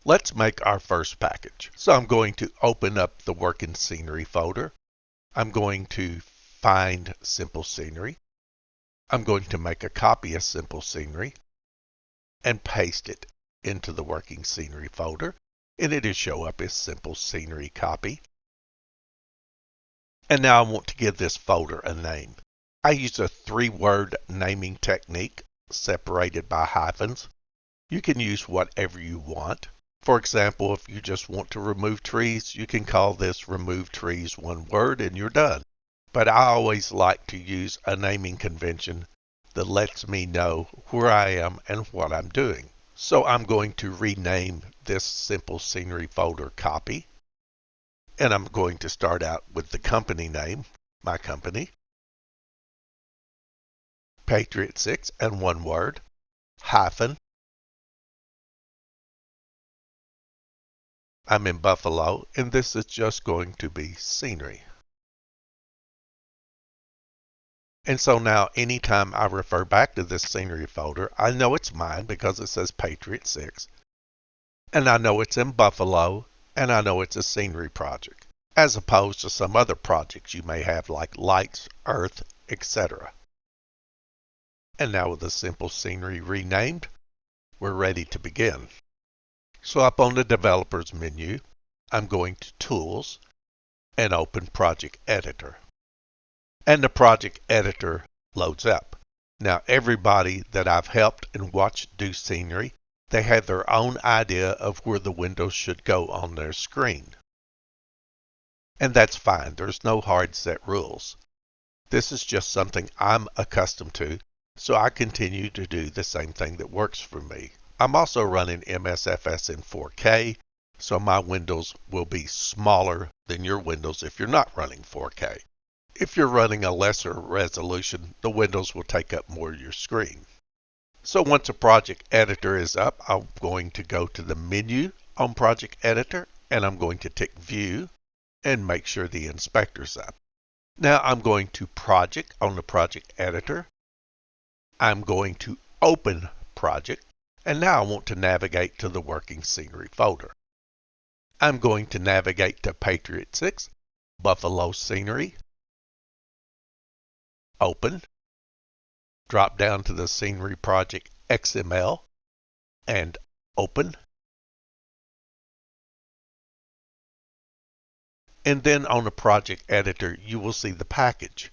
Let's make our first package. So I'm going to open up the working scenery folder. I'm going to find simple scenery. I'm going to make a copy of simple scenery and paste it into the working scenery folder, and it'll show up as simple scenery copy. And now I want to give this folder a name. I use a 3-word naming technique separated by hyphens. You can use whatever you want. For example, if you just want to remove trees, you can call this remove trees 1 word and you're done. But I always like to use a naming convention that lets me know where I am and what I'm doing. So I'm going to rename this simple scenery folder copy. And I'm going to start out with the company name, my company, Patriot 6 and 1 word, hyphen. I'm in Buffalo, and this is just going to be scenery. And so now anytime I refer back to this scenery folder, I know it's mine because it says Patriot 6. And I know it's in Buffalo, and I know it's a scenery project, as opposed to some other projects you may have like lights, earth, etc. And now with the simple scenery renamed, we're ready to begin. So up on the Developers menu, I'm going to Tools and open Project Editor. And the Project Editor loads up. Now everybody that I've helped and watched do scenery, they have their own idea of where the windows should go on their screen. And that's fine, there's no hard set rules. This is just something I'm accustomed to, so I continue to do the same thing that works for me. I'm also running MSFS in 4K, so my windows will be smaller than your windows if you're not running 4K. If you're running a lesser resolution, the windows will take up more of your screen. So once a project editor is up, I'm going to go to the menu on Project Editor, and I'm going to tick View and make sure the inspector's up. Now I'm going to Project on the Project Editor. I'm going to Open Project, and now I want to navigate to the Working Scenery folder. I'm going to navigate to Patriot 6, Buffalo Scenery, Open, drop down to the Scenery Project XML, and Open. And then on the project editor, you will see the package.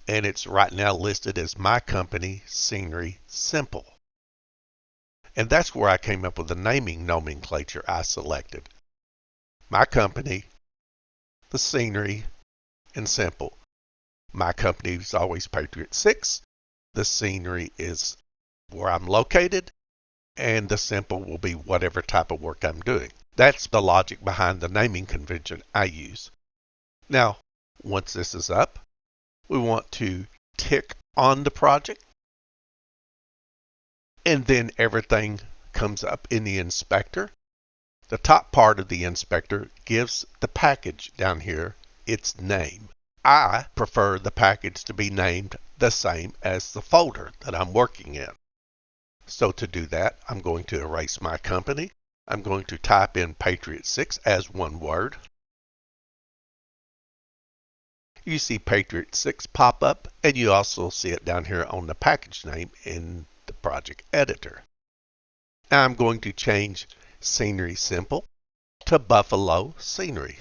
And it's right now listed as My Company Scenery Simple. And that's where I came up with the naming nomenclature I selected. My company, the scenery, and simple. My company is always Patriot 6. The scenery is where I'm located. And the simple will be whatever type of work I'm doing. That's the logic behind the naming convention I use. Now, once this is up, we want to tick on the project, and then everything comes up in the inspector. The top part of the inspector gives the package down here its name. I prefer the package to be named the same as the folder that I'm working in. So to do that, I'm going to erase my company. I'm going to type in Patriot 6 as 1 word. You see Patriot 6 pop up, and you also see it down here on the package name in the project editor. Now I'm going to change Scenery Simple to Buffalo Scenery.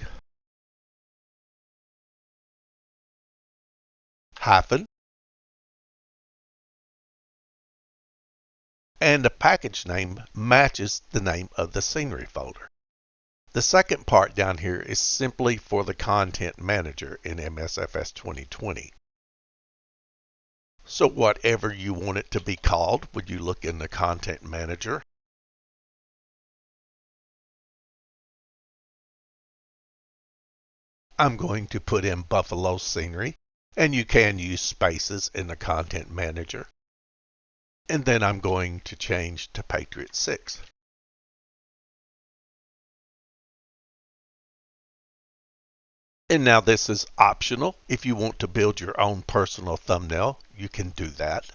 Hyphen. And the package name matches the name of the scenery folder. The second part down here is simply for the content manager in MSFS 2020. So whatever you want it to be called when you look in the content manager. I'm going to put in Buffalo Scenery, and you can use spaces in the content manager. And then I'm going to change to Patriot 6. And now this is optional. If you want to build your own personal thumbnail, you can do that.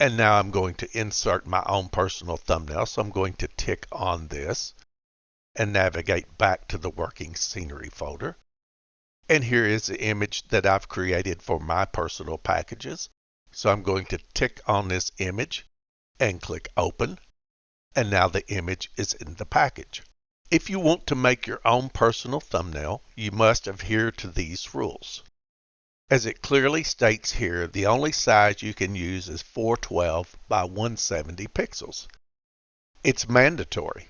And now I'm going to insert my own personal thumbnail. So I'm going to tick on this and navigate back to the working scenery folder. And here is the image that I've created for my personal packages. So I'm going to tick on this image and click open. And now the image is in the package. If you want to make your own personal thumbnail, you must adhere to these rules. As it clearly states here, the only size you can use is 412 by 170 pixels. It's mandatory.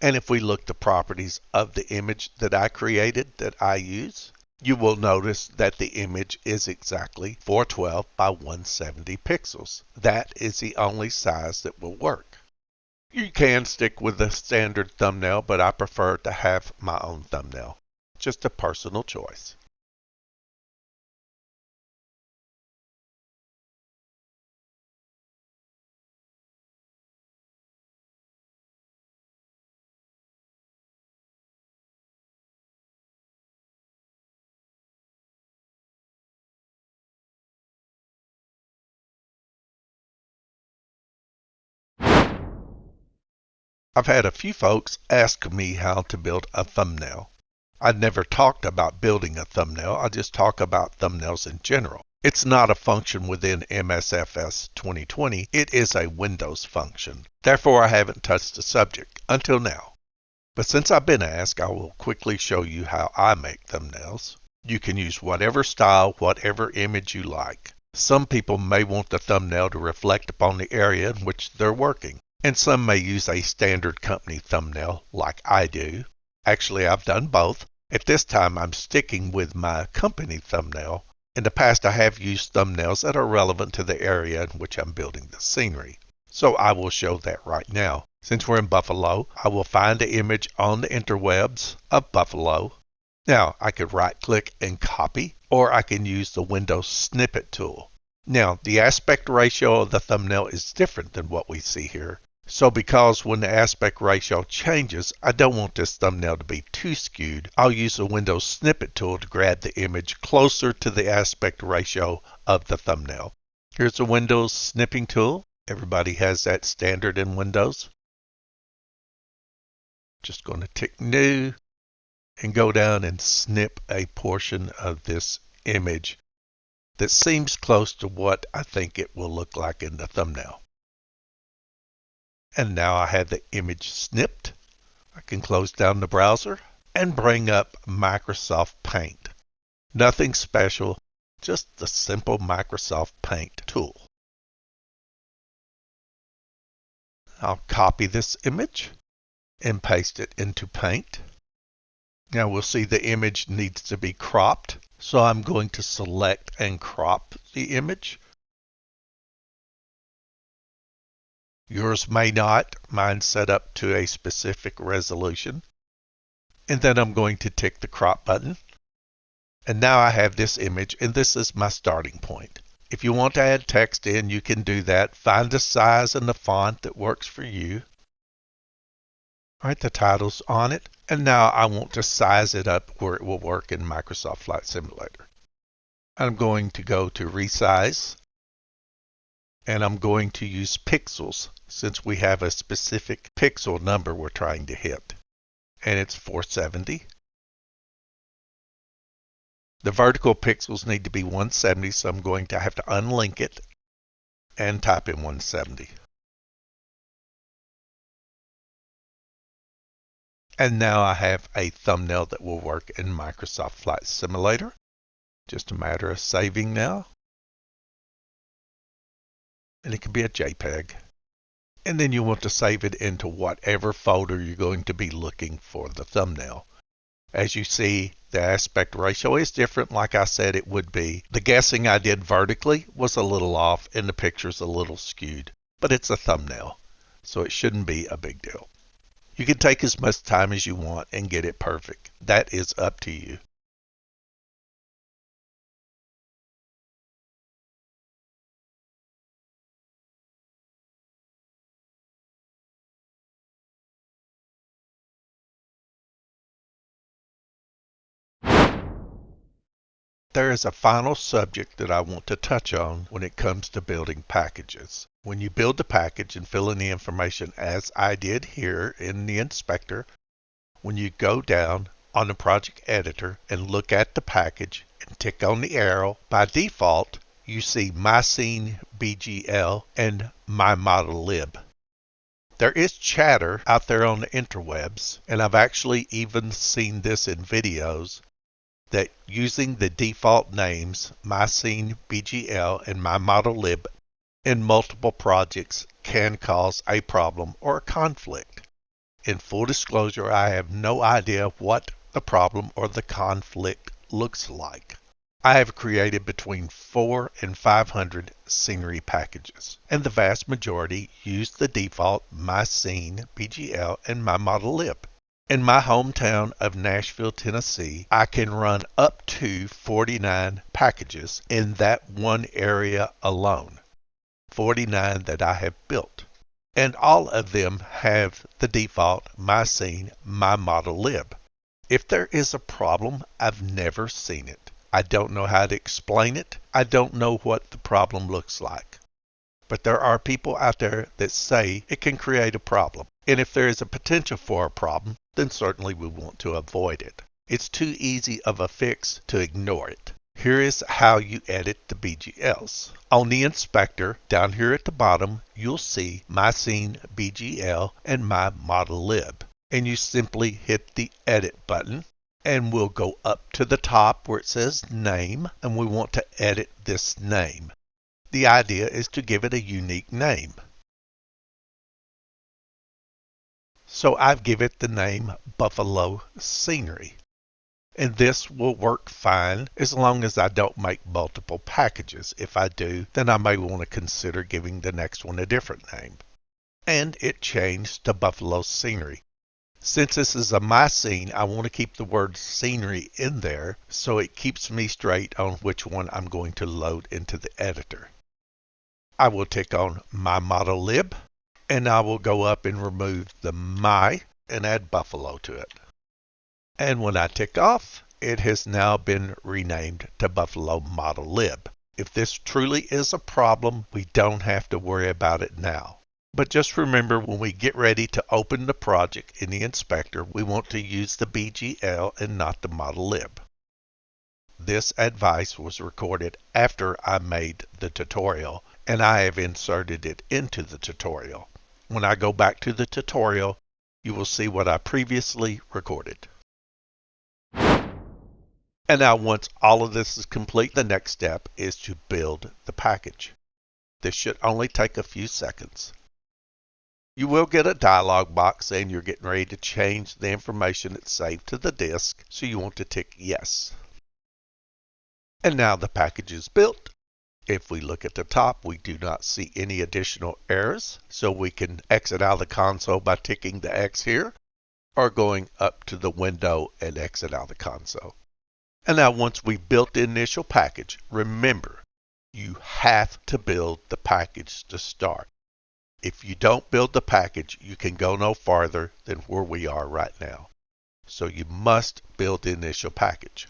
And if we look the properties of the image that I created that I use, you will notice that the image is exactly 412 by 170 pixels. That is the only size that will work. You can stick with the standard thumbnail, but I prefer to have my own thumbnail. Just a personal choice. I've had a few folks ask me how to build a thumbnail. I've never talked about building a thumbnail, I just talk about thumbnails in general. It's not a function within MSFS 2020, it is a Windows function. Therefore, I haven't touched the subject until now. But since I've been asked, I will quickly show you how I make thumbnails. You can use whatever style, whatever image you like. Some people may want the thumbnail to reflect upon the area in which they're working, and some may use a standard company thumbnail like I do. Actually, I've done both. At this time, I'm sticking with my company thumbnail. In the past, I have used thumbnails that are relevant to the area in which I'm building the scenery. So I will show that right now. Since we're in Buffalo, I will find the image on the interwebs of Buffalo. Now, I could right-click and copy, or I can use the Windows Snippet tool. Now, the aspect ratio of the thumbnail is different than what we see here. So because when the aspect ratio changes, I don't want this thumbnail to be too skewed, I'll use the Windows Snippet tool to grab the image closer to the aspect ratio of the thumbnail. Here's the Windows Snipping tool. Everybody has that standard in Windows. Just going to tick New and go down and snip a portion of this image that seems close to what I think it will look like in the thumbnail. And now I have the image snipped. I can close down the browser and bring up Microsoft Paint. Nothing special, just the simple Microsoft Paint tool. I'll copy this image and paste it into Paint. Now we'll see the image needs to be cropped, so I'm going to select and crop the image. Yours may not. Mine's set up to a specific resolution. And then I'm going to tick the crop button. And now I have this image, and this is my starting point. If you want to add text in, you can do that. Find the size and the font that works for you. All right, the title's on it. And now I want to size it up where it will work in Microsoft Flight Simulator. I'm going to go to Resize. And I'm going to use pixels since we have a specific pixel number we're trying to hit. And it's 470. The vertical pixels need to be 170, so I'm going to have to unlink it and type in 170. And now I have a thumbnail that will work in Microsoft Flight Simulator. Just a matter of saving now. And it can be a JPEG. And then you want to save it into whatever folder you're going to be looking for the thumbnail. As you see, the aspect ratio is different like I said it would be. The guessing I did vertically was a little off and the picture's a little skewed. But it's a thumbnail, so it shouldn't be a big deal. You can take as much time as you want and get it perfect. That is up to you. There is a final subject that I want to touch on when it comes to building packages. When you build the package and fill in the information as I did here in the inspector, when you go down on the project editor and look at the package and tick on the arrow, by default you see My Scene BGL and My ModelLib. There is chatter out there on the interwebs, and I've actually even seen this in videos, that using the default names My Scene BGL and My ModelLib in multiple projects can cause a problem or a conflict. In full disclosure, I have no idea what the problem or the conflict looks like. I have created between 400 and 500 scenery packages, and the vast majority use the default My Scene BGL and My ModelLib. In my hometown of Nashville, Tennessee, I can run up to 49 packages in that one area alone. 49 that I have built. And all of them have the default My Scene, My ModelLib. If there is a problem, I've never seen it. I don't know how to explain it. I don't know what the problem looks like. But there are people out there that say it can create a problem. And if there is a potential for a problem, then certainly we want to avoid it. It's too easy of a fix to ignore it. Here is how you edit the BGLs. On the inspector, down here at the bottom, you'll see My Scene BGL and My ModelLib. And you simply hit the edit button, and we'll go up to the top where it says name, and we want to edit this name. The idea is to give it a unique name. So I've given it the name Buffalo Scenery. And this will work fine as long as I don't make multiple packages. If I do, then I may want to consider giving the next one a different name. And it changed to Buffalo Scenery. Since this is a My Scene, I want to keep the word scenery in there so it keeps me straight on which one I'm going to load into the editor. I will tick on My ModelLib, and I will go up and remove the My and add Buffalo to it. And when I tick off, it has now been renamed to Buffalo ModelLib. If this truly is a problem, we don't have to worry about it now. But just remember, when we get ready to open the project in the inspector, we want to use the BGL and not the ModelLib. This advice was recorded after I made the tutorial, and I have inserted it into the tutorial. When I go back to the tutorial, you will see what I previously recorded. And now once all of this is complete, the next step is to build the package. This should only take a few seconds. You will get a dialog box saying you're getting ready to change the information that's saved to the disk, so you want to tick yes. And now the package is built. If we look at the top, we do not see any additional errors, so we can exit out of the console by ticking the X here, or going up to the window and exit out of the console. And now once we've built the initial package, remember, you have to build the package to start. If you don't build the package, you can go no farther than where we are right now. So you must build the initial package.